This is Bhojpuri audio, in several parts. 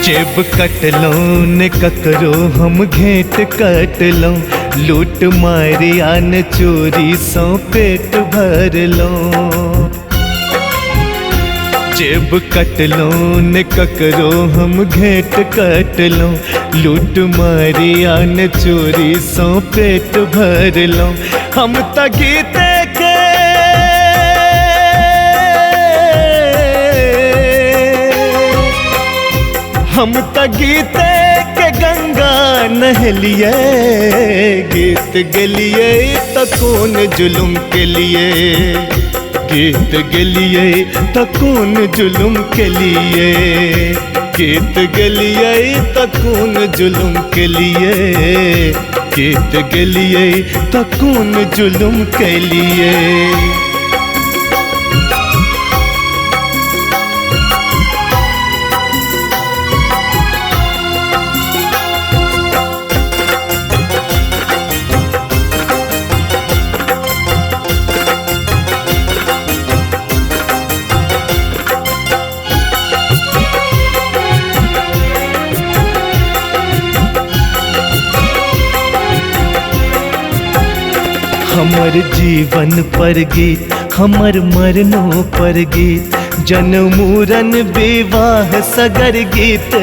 जेब कटलों ने ककरो हम घेट कटलों, लूट मारी आन चोरी सौ पेट भरलों। जेब कटलों ने ककरो हम घेट कटलों, लूट मारी आन चोरी सौ पेट भरलों। हम त गीते के हम त गीते के गंगा नहलिए, गीत गलिए त कौन जुलुम के लिए, गीत गलिए त कौन जुलुम के लिए, गीत गलिए त कौन जुलुम के लिए, गीत गलिए त कौन जुलुम के लिए। हमर जीवन पर गीत, हमर मरनों पर गीत, जन्मूरन विवाह सगर गीत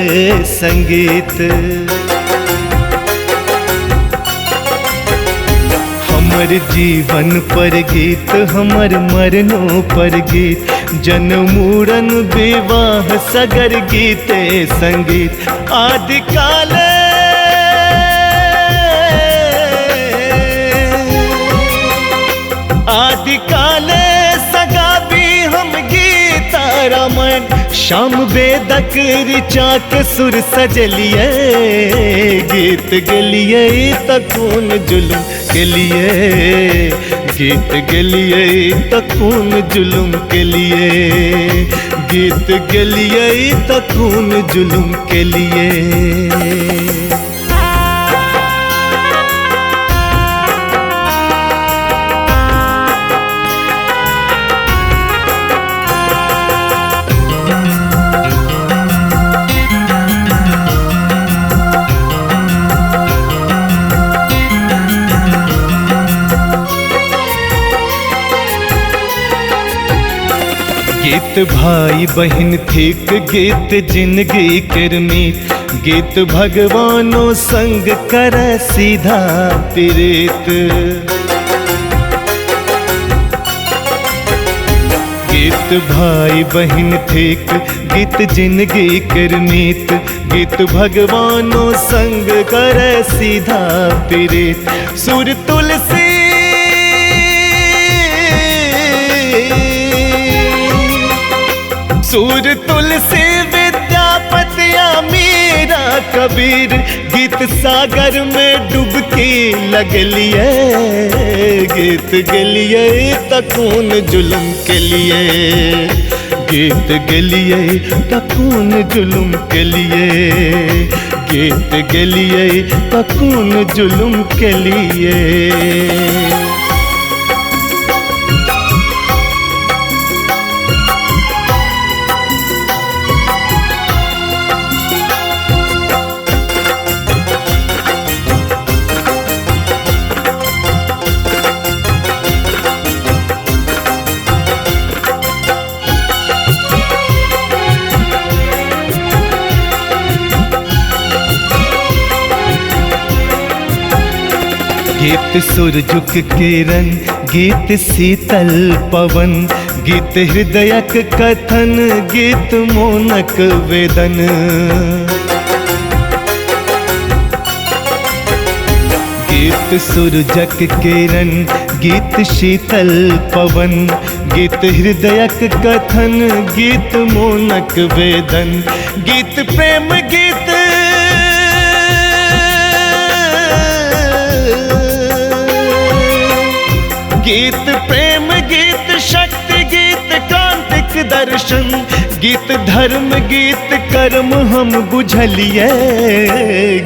संगीत। हमर जीवन पर गीत, हमर मरनों पर गीत, जन्मूरन विवाह सगर गीत संगीत। आदिकाल आदिकाले सगा भी हम गीता रामायण, श्याम वेदक ऋचा के सुर सजलिए, गीत गलिए त कौन जुलुम के लिए, गीत गलिए त कौन जुलुम के लिए, गीत गलिए त कौन जुलुम के लिए। गीत भाई बहन थिक, गीत जिंदगी किरमीत, गीत भगवानों संग कर सीधा प्रीत। गीत भाई बहन थिक, गीत जिंदगी किरमीत, गीत भगवानों संग कर सीधा प्रीत। सुर तुलसी सूर तुलसी विद्यापतिया मीरा कबीर, गीत सागर में डुबकी लगलिए, गीत गलिए त कौन जुलुम के लिए, गीत गलिए त कौन जुलुम के लिए, गीत गलिए त कौन जुलुम के लिए। गीत सुरजुक किरण, गीत शीतल पवन, गीत हृदयक कथन, गीत मोनक वेदन। गीत सुरजक किरण, गीत शीतल पवन, गीत हृदयक कथन, गीत मोनक वेदन। गीत प्रेम गीत गीत प्रेम गीत, शक्ति गीत, कांतिक दर्शन, गीत धर्म गीत, कर्म हम बुझलिए,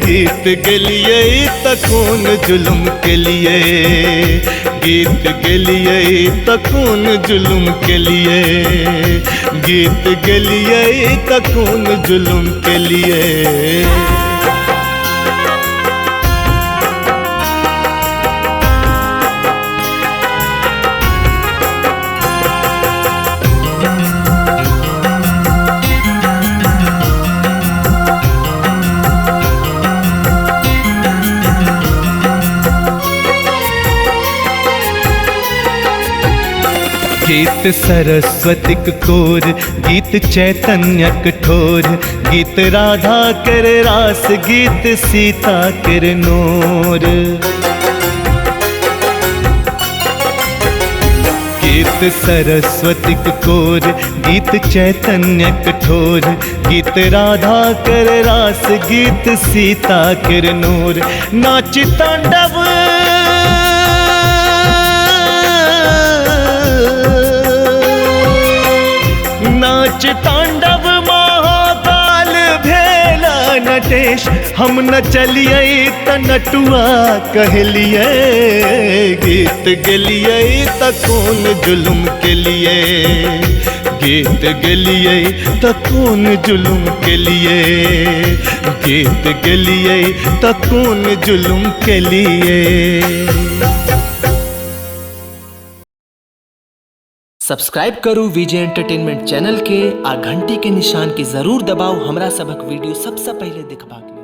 गीत गलिए त कौन जुलुम के लिए, गीत गेलिए त कौन जुलुम के लिए, गीत गेलिए त कौन जुलुम के लिए। गीत सरस्वती कोर, गीत चैतन्य कठोर, गीत राधा कर रास, गीत सीता कर नूर। गीत सरस्वती कोर, गीत चैतन्य कठोर, गीत राधा कर रास, गीत सीता कर नूर। नाच तांडव नाच तांडव महाकाल भेला नटेश, हम न चलिए त नटुआ कहलिए। गीत गेलिए त कौन जुलुम के लिए, गीत गेलिए त कौन जुलुम के लिए, गीत गेलिए त कौन जुलुम के लिए। सब्सक्राइब करू विजय एंटरटेनमेंट चैनल के आ घंटी के निशान के जरूर दबाओ हमरा सबक वीडियो सबसे पहले देखबाक लेल।